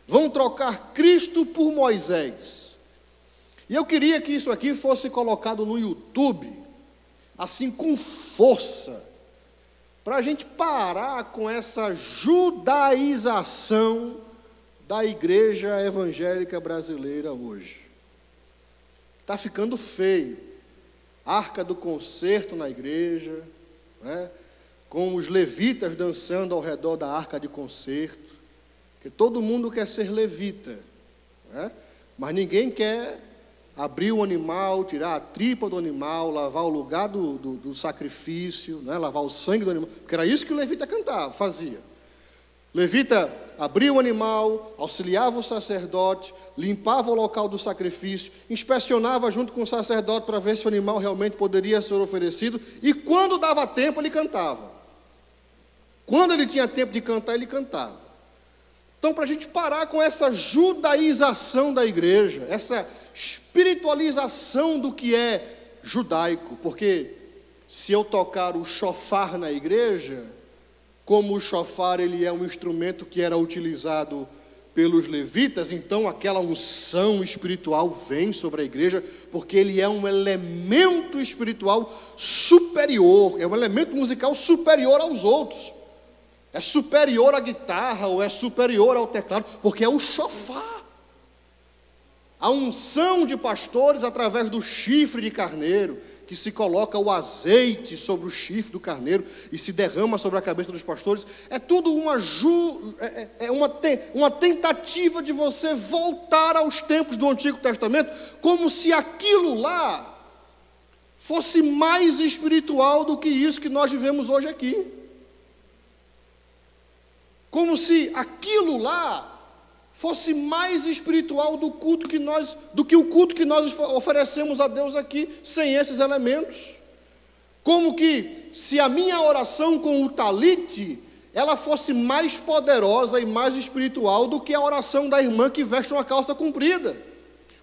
vão trocar Cristo por Moisés? E eu queria que isso aqui fosse colocado no YouTube, assim com força, para a gente parar com essa judaização da igreja evangélica brasileira hoje. Está ficando feio. Arca do concerto na igreja, né? Com os levitas dançando ao redor da arca de concerto, que todo mundo quer ser levita, né? Mas ninguém quer abrir o animal, tirar a tripa do animal, lavar o lugar do sacrifício, né? Lavar o sangue do animal, porque era isso que o levita cantava, fazia. Levita abria o animal, auxiliava o sacerdote, limpava o local do sacrifício, inspecionava junto com o sacerdote para ver se o animal realmente poderia ser oferecido, e quando dava tempo ele cantava. Quando ele tinha tempo de cantar, ele cantava. Então, para a gente parar com essa judaização da igreja, essa espiritualização do que é judaico, porque se eu tocar o shofar na igreja, como o shofar ele é um instrumento que era utilizado pelos levitas, então aquela unção espiritual vem sobre a igreja, porque ele é um elemento espiritual superior, é um elemento musical superior aos outros. É superior à guitarra ou é superior ao teclado, porque é o shofar. A unção de pastores através do chifre de carneiro, que se coloca o azeite sobre o chifre do carneiro e se derrama sobre a cabeça dos pastores, é tudo uma tentativa de você voltar aos tempos do Antigo Testamento, como se aquilo lá fosse mais espiritual do que isso que nós vivemos hoje aqui. Como se aquilo lá fosse mais espiritual do que o culto que nós oferecemos a Deus aqui, sem esses elementos. Como que se a minha oração com o talite, ela fosse mais poderosa e mais espiritual do que a oração da irmã que veste uma calça comprida.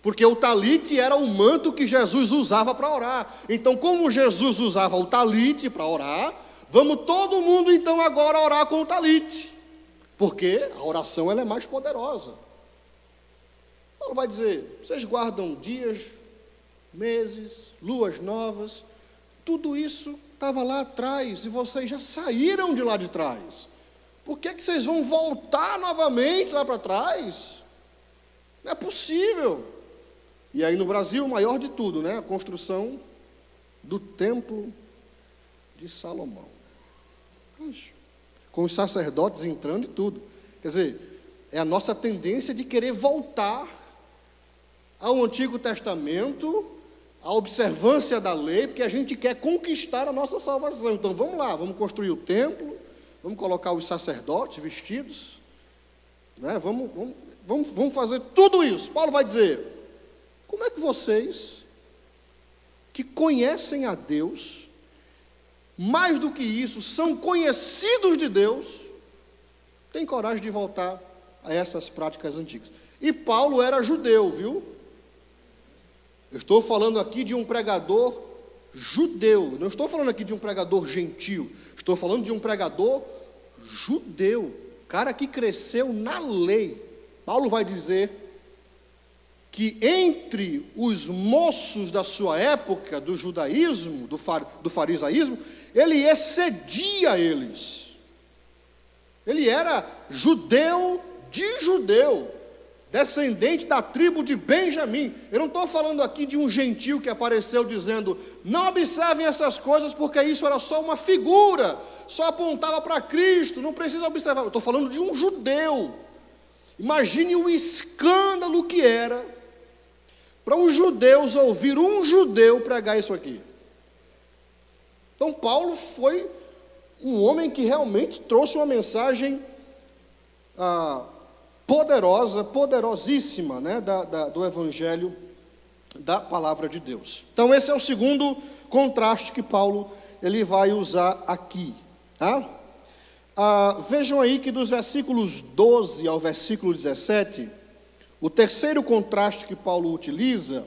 Porque o talite era o manto que Jesus usava para orar. Então, como Jesus usava o talite para orar, vamos todo mundo então agora orar com o talite. Porque a oração ela é mais poderosa. Paulo vai dizer, vocês guardam dias, meses, luas novas, tudo isso estava lá atrás e vocês já saíram de lá de trás. Por que vocês vão voltar novamente lá para trás? Não é possível. E aí no Brasil, o maior de tudo, né? A construção do templo de Salomão. Com os sacerdotes entrando e tudo. Quer dizer, é a nossa tendência de querer voltar ao Antigo Testamento, à observância da lei, porque a gente quer conquistar a nossa salvação. Então vamos lá, vamos construir o templo, vamos colocar os sacerdotes vestidos, né? Vamos fazer tudo isso. Paulo vai dizer, como é que vocês, que conhecem a Deus, mais do que isso, são conhecidos de Deus, tem coragem de voltar a essas práticas antigas? E Paulo era judeu, viu? Eu estou falando aqui de um pregador judeu, não estou falando aqui de um pregador gentil, estou falando de um pregador judeu, cara que cresceu na lei. Paulo vai dizer que entre os moços da sua época, do judaísmo, do farisaísmo, ele excedia eles. Ele era judeu de judeu, descendente da tribo de Benjamim. Eu não estou falando aqui de um gentil que apareceu dizendo, não observem essas coisas porque isso era só uma figura, só apontava para Cristo, não precisa observar. Eu estou falando de um judeu. Imagine o escândalo que era para os judeus ouvir um judeu pregar isso aqui. Então Paulo foi um homem que realmente trouxe uma mensagem poderosa, poderosíssima, né, do Evangelho, da Palavra de Deus. Então esse é o segundo contraste que Paulo ele vai usar aqui. Tá? Vejam aí que dos versículos 12 ao versículo 17, o terceiro contraste que Paulo utiliza,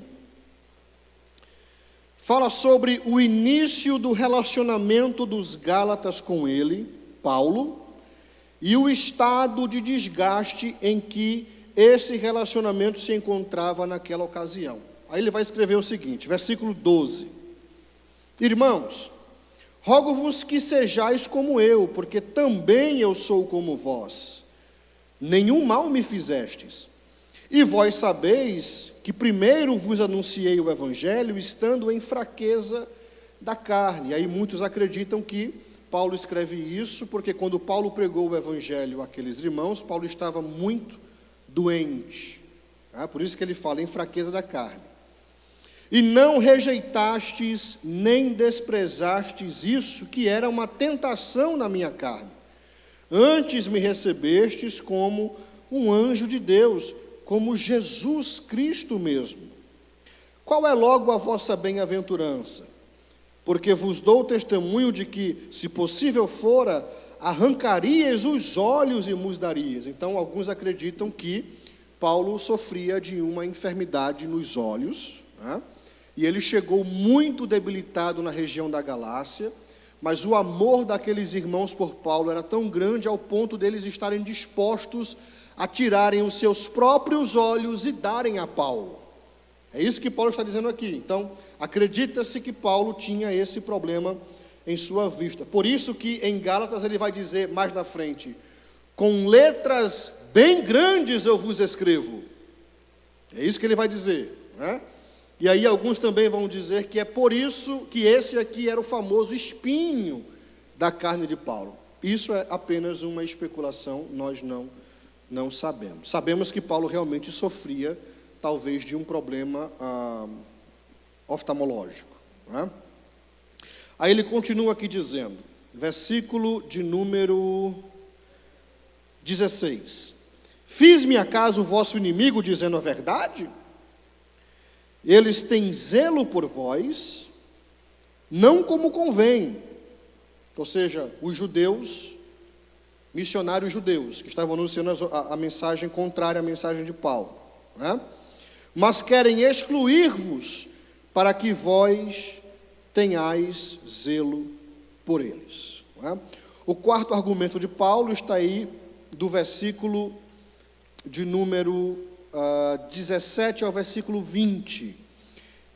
fala sobre o início do relacionamento dos Gálatas com ele, Paulo, e o estado de desgaste em que esse relacionamento se encontrava naquela ocasião. Aí ele vai escrever o seguinte, versículo 12: Irmãos, rogo-vos que sejais como eu, porque também eu sou como vós. Nenhum mal me fizestes. E vós sabeis que primeiro vos anunciei o Evangelho, estando em fraqueza da carne. E aí muitos acreditam que Paulo escreve isso, porque quando Paulo pregou o Evangelho àqueles irmãos, Paulo estava muito doente. Por isso que ele fala em fraqueza da carne. E não rejeitastes, nem desprezastes isso, que era uma tentação na minha carne. Antes me recebestes como um anjo de Deus, como Jesus Cristo mesmo. Qual é logo a vossa bem-aventurança? Porque vos dou testemunho de que, se possível fora, arrancaríeis os olhos e vos darias. Então, alguns acreditam que Paulo sofria de uma enfermidade nos olhos, né? E ele chegou muito debilitado na região da Galácia, mas o amor daqueles irmãos por Paulo era tão grande ao ponto deles estarem dispostos a tirarem os seus próprios olhos e darem a Paulo. É isso que Paulo está dizendo aqui. Então, acredita-se que Paulo tinha esse problema em sua vista. Por isso que em Gálatas ele vai dizer mais na frente: com letras bem grandes eu vos escrevo. É isso que ele vai dizer, né? E aí alguns também vão dizer que é por isso que esse aqui era o famoso espinho da carne de Paulo. Isso é apenas uma especulação, nós não sabemos. Sabemos que Paulo realmente sofria, talvez, de um problema oftalmológico, né? Aí ele continua aqui dizendo, versículo de número 16: Fiz-me acaso o vosso inimigo dizendo a verdade? Eles têm zelo por vós, não como convém. Ou seja, os judeus, missionários judeus, que estavam anunciando a mensagem contrária à mensagem de Paulo, né? Mas querem excluir-vos para que vós tenhais zelo por eles, né? O quarto argumento de Paulo está aí do versículo de número 17 ao versículo 20.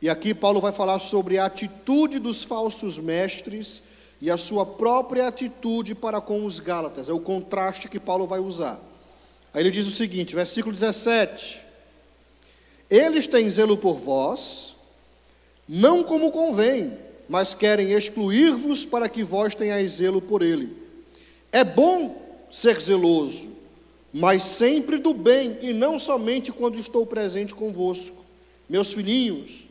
E aqui Paulo vai falar sobre a atitude dos falsos mestres e a sua própria atitude para com os Gálatas. É o contraste que Paulo vai usar. Aí ele diz o seguinte, versículo 17: Eles têm zelo por vós, não como convém, mas querem excluir-vos para que vós tenhais zelo por ele. É bom ser zeloso, mas sempre do bem, e não somente quando estou presente convosco. Meus filhinhos,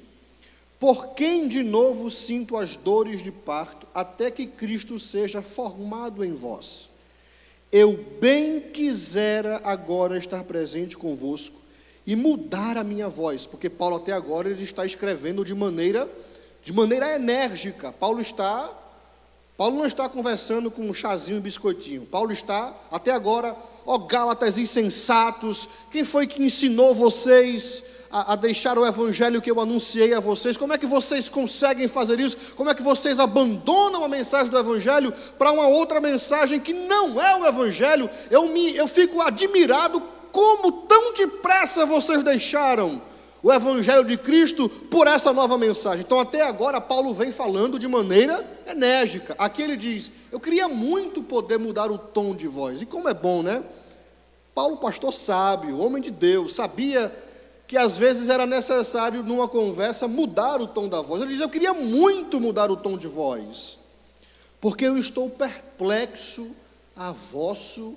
por quem de novo sinto as dores de parto, até que Cristo seja formado em vós? Eu bem quisera agora estar presente convosco e mudar a minha voz, porque Paulo até agora ele está escrevendo de maneira enérgica. Paulo não está conversando com um chazinho e biscoitinho. Paulo está, até agora, Gálatas insensatos, quem foi que ensinou vocês a deixar o evangelho que eu anunciei a vocês? Como é que vocês conseguem fazer isso? Como é que vocês abandonam a mensagem do evangelho para uma outra mensagem que não é o evangelho? Eu fico admirado como tão depressa vocês deixaram o evangelho de Cristo por essa nova mensagem. Então até agora Paulo vem falando de maneira enérgica. Aqui ele diz, eu queria muito poder mudar o tom de voz. E como é bom, né? Paulo, pastor sábio, homem de Deus, sabia que às vezes era necessário numa conversa mudar o tom da voz. Ele diz, eu queria muito mudar o tom de voz, porque eu estou perplexo a vosso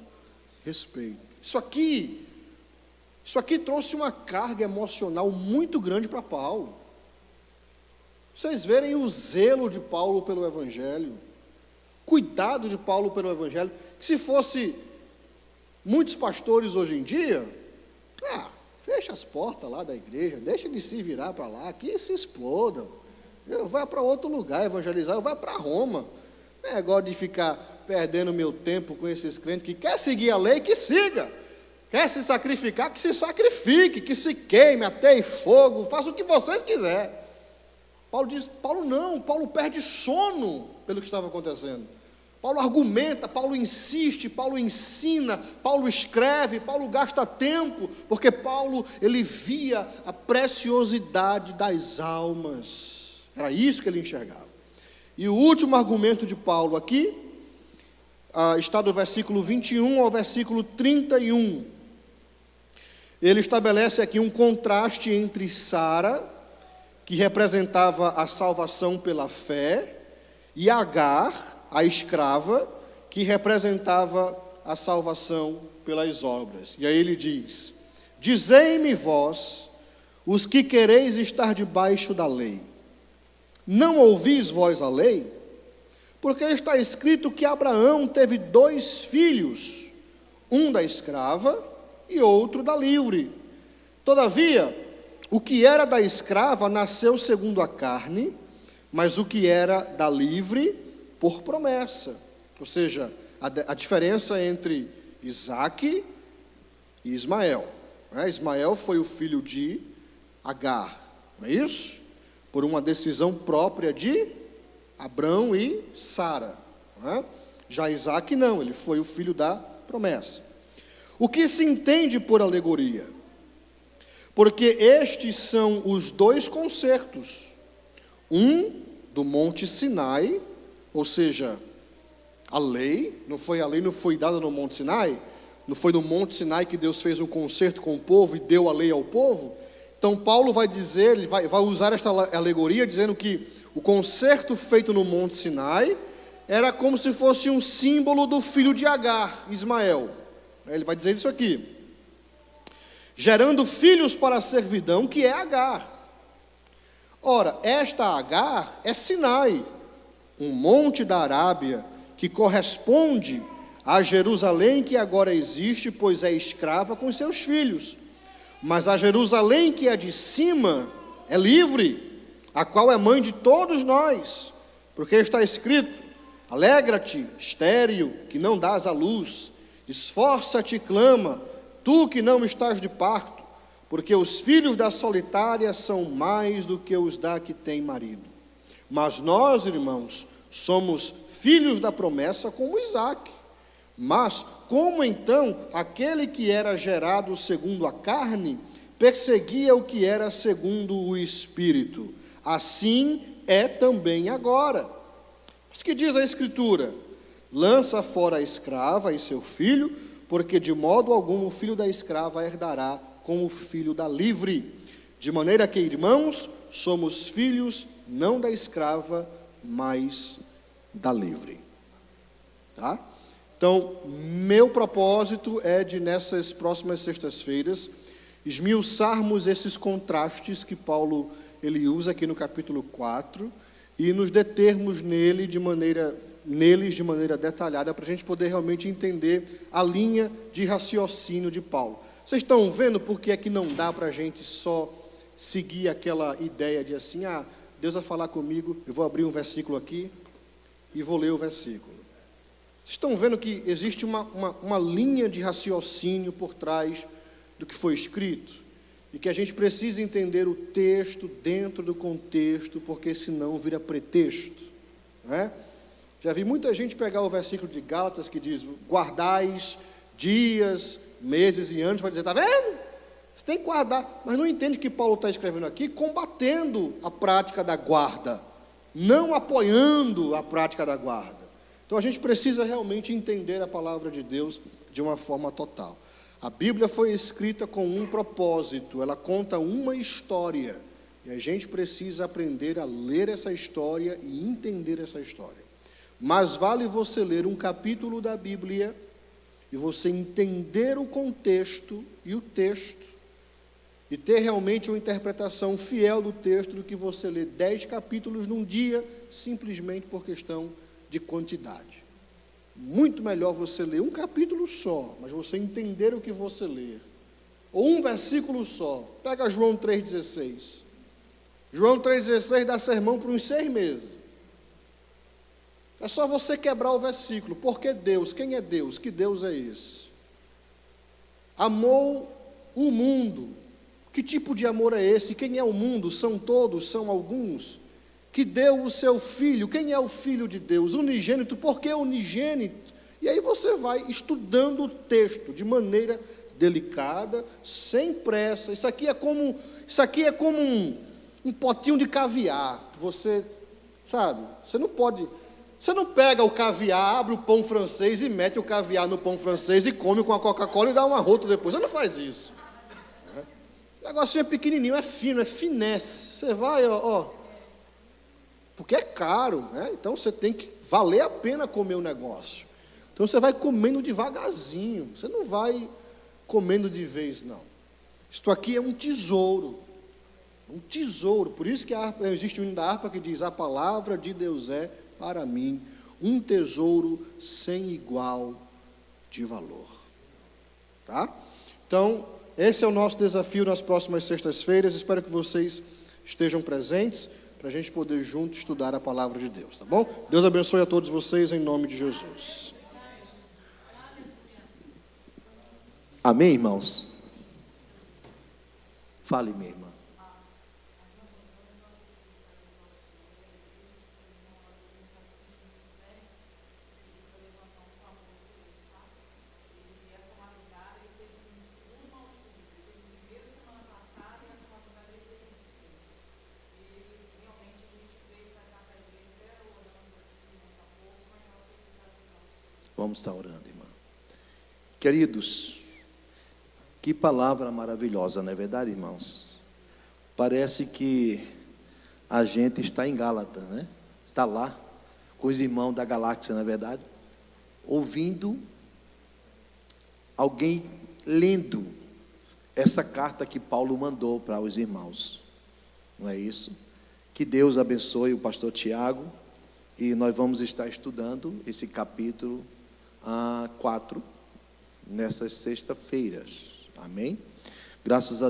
respeito. Isso aqui trouxe uma carga emocional muito grande para Paulo. Vocês verem o zelo de Paulo pelo Evangelho, cuidado de Paulo pelo Evangelho, que se fosse Muitos pastores hoje em dia, fecha as portas lá da igreja, deixa de se virar para lá, que se explodam. Eu vou para outro lugar evangelizar, eu vou para Roma. Negócio de ficar perdendo meu tempo com esses crentes que quer seguir a lei, que siga. Quer se sacrificar, que se sacrifique, que se queime, ateie fogo, faça o que vocês quiserem. Paulo diz, Paulo perde sono pelo que estava acontecendo. Paulo argumenta, Paulo insiste, Paulo ensina, Paulo escreve, Paulo gasta tempo, porque Paulo, ele via a preciosidade das almas. Era isso que ele enxergava. E o último argumento de Paulo aqui, está do versículo 21 ao versículo 31. Ele estabelece aqui um contraste entre Sara, que representava a salvação pela fé, e Agar, a escrava, que representava a salvação pelas obras. E aí ele diz, dizei-me vós, os que quereis estar debaixo da lei, não ouvis vós a lei? Porque está escrito que Abraão teve 2 filhos, um da escrava e outro da livre. Todavia, o que era da escrava nasceu segundo a carne, mas o que era da livre, por promessa. Ou seja, a diferença entre Isaque e Ismael. Ismael foi o filho de Agar, não é isso? Por uma decisão própria de Abrão e Sara. Já Isaque não, ele foi o filho da promessa. O que se entende por alegoria? Porque estes são os 2 concertos. Um do Monte Sinai, ou seja, a lei não foi dada no Monte Sinai, não foi no Monte Sinai que Deus fez um concerto com o povo e deu a lei ao povo. Então Paulo vai dizer, ele vai usar esta alegoria dizendo que o concerto feito no Monte Sinai era como se fosse um símbolo do filho de Agar, Ismael. Ele vai dizer isso aqui, gerando filhos para a servidão, que é Agar. Ora, esta Agar é Sinai, um monte da Arábia, que corresponde a Jerusalém que agora existe, pois é escrava com seus filhos. Mas a Jerusalém que é de cima é livre, a qual é mãe de todos nós, porque está escrito, alegra-te, estéril, que não dás à luz, esforça-te e clama, tu que não estás de parto, porque os filhos da solitária são mais do que os da que tem marido. Mas nós, irmãos, somos filhos da promessa como Isaque. Mas como então aquele que era gerado segundo a carne perseguia o que era segundo o Espírito? Assim é também agora. Mas que diz a Escritura? Lança fora a escrava e seu filho, porque de modo algum o filho da escrava herdará com o filho da livre. De maneira que, irmãos, somos filhos não da escrava, mas da livre. Tá? Então, meu propósito é de, nessas próximas sextas-feiras, esmiuçarmos esses contrastes que Paulo ele usa aqui no capítulo 4 e nos determos neles de maneira detalhada, para a gente poder realmente entender a linha de raciocínio de Paulo. Vocês estão vendo por que é que não dá para a gente só seguir aquela ideia de assim, Deus vai falar comigo, eu vou abrir um versículo aqui e vou ler o versículo. Vocês estão vendo que existe uma linha de raciocínio por trás do que foi escrito? E que a gente precisa entender o texto dentro do contexto, porque senão vira pretexto. Não é? Já vi muita gente pegar o versículo de Gálatas que diz, guardais dias, meses e anos, para dizer, está vendo? Você tem que guardar, mas não entende que Paulo está escrevendo aqui combatendo a prática da guarda, não apoiando a prática da guarda. Então a gente precisa realmente entender a palavra de Deus de uma forma total. A Bíblia foi escrita com um propósito, ela conta uma história, e a gente precisa aprender a ler essa história e entender essa história. Mas vale você ler um capítulo da Bíblia e você entender o contexto e o texto, e ter realmente uma interpretação fiel do texto do que você lê 10 capítulos num dia, simplesmente por questão de quantidade. Muito melhor você ler um capítulo só, mas você entender o que você lê. Ou um versículo só. Pega João 3,16. João 3,16 dá sermão por uns 6 meses. É só você quebrar o versículo. Porque Deus, quem é Deus? Que Deus é esse? Amou o mundo. Que tipo de amor é esse? Quem é o mundo? São todos? São alguns? Que deu o seu Filho. Quem é o Filho de Deus? Unigênito. Por que unigênito? E aí você vai estudando o texto de maneira delicada, sem pressa. Isso aqui é como um potinho de caviar. Você, sabe, você não pega o caviar, abre o pão francês e mete o caviar no pão francês e come com a Coca-Cola e dá um arroto depois. Você não faz isso. O negocinho é pequenininho, é fino, é finesse. Você vai, porque é caro, né? Então você tem que valer a pena comer o negócio. Então você vai comendo devagarzinho, você não vai comendo de vez, não. Isto aqui é um tesouro. Um tesouro. Por isso que existe o hino da harpa que diz: a palavra de Deus é, para mim, um tesouro sem igual de valor. Tá? Então, esse é o nosso desafio nas próximas sextas-feiras. Espero que vocês estejam presentes para a gente poder juntos estudar a palavra de Deus, tá bom? Deus abençoe a todos vocês em nome de Jesus. Amém, irmãos? Fale, minha irmã. Vamos estar orando, irmã. Queridos, que palavra maravilhosa, não é verdade, irmãos? Parece que a gente está em Gálatas, né? Está lá, com os irmãos da galáxia, não é verdade? Ouvindo alguém lendo essa carta que Paulo mandou para os irmãos. Não é isso? Que Deus abençoe o pastor Tiago. E nós vamos estar estudando esse capítulo 4 nessas sexta-feiras. Amém? Graças a Deus.